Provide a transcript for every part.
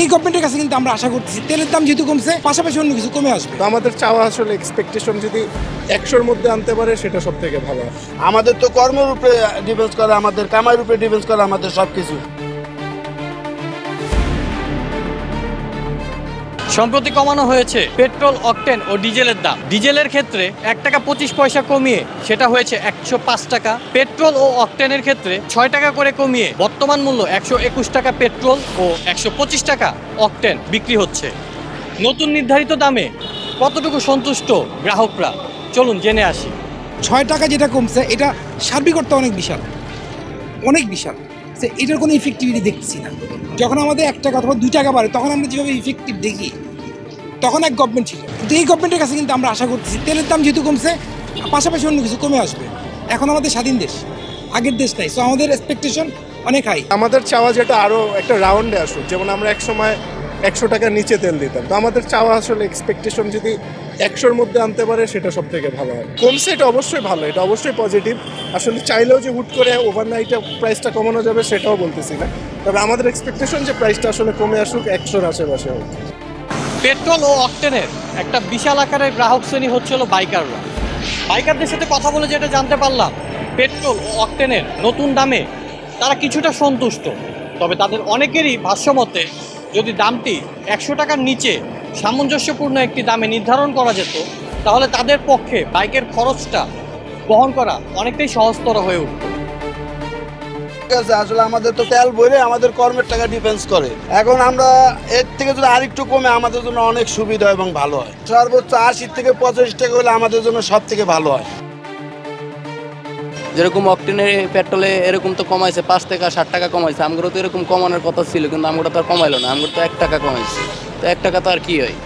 এই গভর্নমেন্টের কাছে কিন্তু আমরা আশা করতেছি তেলের দাম যেহেতু কমছে, পাশাপাশি অন্য কিছু কমে আসবে। তো আমাদের চাওয়া আসলে এক্সপেকটেশন যদি 100-র মধ্যে আনতে পারে সেটা সব থেকে ভালো। আমাদের তো কর্মের উপরে ডিপেন্ড করে, আমাদের কামাইয়ের উপরে ডিপেন্ড করে আমাদের সব কিছু। সম্প্রতি কমানো হয়েছে পেট্রোল, অকটেন ও ডিজেলের দাম। ডিজেলের ক্ষেত্রে 1 টাকা 25 পয়সা কমিয়ে সেটা হয়েছে 105 টাকা। পেট্রোল ও অকটেনের ক্ষেত্রে 6 টাকা করে কমিয়ে বর্তমান মূল্য 121 টাকা পেট্রোল ও 125 টাকা অকটেন বিক্রি হচ্ছে। নতুন নির্ধারিত দামে কতটুকু সন্তুষ্ট গ্রাহকরা, চলুন জেনে আসি। 6 টাকা যেটা কমছে এটা সার্বিক অর্থে অনেক বিশাল, অনেক বিশাল। এটার কোনো ইফেক্টিভিটি দেখছি না। যখন আমাদের 1 টাকা অথবা 2 টাকা বাড়ে তখন আমরা যেভাবে ইফেক্টিভ দেখি, তখন এক গভর্নমেন্ট ছিল। কিন্তু এই গভর্নমেন্টের কাছে কিন্তু আমরা আশা করতেছি তেলের দাম যেহেতু কমছে, পাশাপাশি অন্য কিছু কমে আসবে। এখন আমাদের স্বাধীন দেশ, আগের দেশ নাই। সো আমাদের এক্সপেকটেশন অনেক হাই। আমাদের চাওয়া যেটা আরও একটা রাউন্ডে আসুক, যেমন আমরা এক সময় 100 টাকার নিচে তেল দিতাম। তো আমাদের চাওয়া আসলে এক্সপেকটেশন যদি 100-র মধ্যে আনতে পারে সেটা সব থেকে ভালো হয়। কমছে এটা অবশ্যই ভালো, এটা অবশ্যই পজিটিভ। আসলে চাইলেও যে হুট করে ওভারনাইটে প্রাইসটা কমানো যাবে সেটাও বলতেছি না, তবে আমাদের এক্সপেকটেশন যে প্রাইসটা আসলে কমে আসুক, 100-র আশেপাশে হোক। পেট্রোল ও অকটেনের একটা বিশাল আকারের গ্রাহক শ্রেণী হচ্ছিল বাইকাররা। বাইকারদের সাথে কথা বলে যেটা জানতে পারলাম, পেট্রোল ও অকটেনের নতুন দামে তারা কিছুটা সন্তুষ্ট। তবে তাদের অনেকেরই ভাষ্যমতে যদি দামটি 100 টাকার নিচে সামঞ্জস্যপূর্ণ একটি দামে নির্ধারণ করা যেত, তাহলে তাদের পক্ষে বাইকের খরচটা বহন করা অনেকটাই সহজতর হয়ে উঠত। আসলে আমাদের তো তেল ভরে আমাদের কর্মের টাকা ডিফেন্স করে। এখন আমরা এর থেকে যদি আরেকটু কমে আমাদের জন্য অনেক সুবিধা এবং ভালো হয়। সর্বোচ্চ 80 থেকে 85 টাকা হলে আমাদের জন্য সব থেকে ভালো হয়। যেরকম অকটেনে পেট্রোলে এরকম তো কমাইছে 5 থেকে 60 টাকা কমাইছে। আমগুলো তো এরকম কমানোর কথা ছিল, কিন্তু আমগুলো তো আর কমাইলো না। আমগুলো তো 1 টাকা কমাইছে। তো 1 টাকা তো আর কি হয়?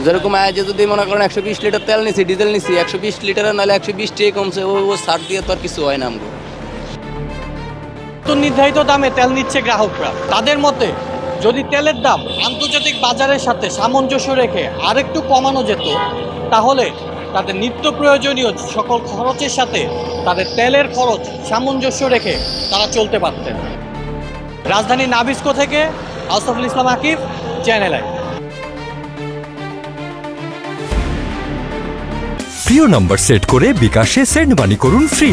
যেরকম আজ যদি মনে করেন 120 লিটার তেল নিছি, ডিজেল নিছি, 120 লিটারে নাহলে 120 টাকা কমছে, ও ছাড় দিয়ে তো আর কিছু হয় না। আমগুলো নতুন নির্ধারিত দামে তেল নিচ্ছে গ্রাহকরা। তাদের মতে যদি তেলের দাম আন্তর্জাতিক বাজারের সাথে সামঞ্জস্য রেখে আরেকটু কমানো যেত, তাহলে তাদের নিত্য প্রয়োজনীয় সকল খরচের সাথে তাদের তেলের খরচ সামঞ্জস্য রেখে তারা চলতে পারতেন। রাজধানী নাবিস্কো থেকে আউসাফুল ইসলাম আকিব, চ্যানেল আই। প্রিয় নাম্বার সেট করে বিকাশে সেন্ড মানি করুন ফ্রি।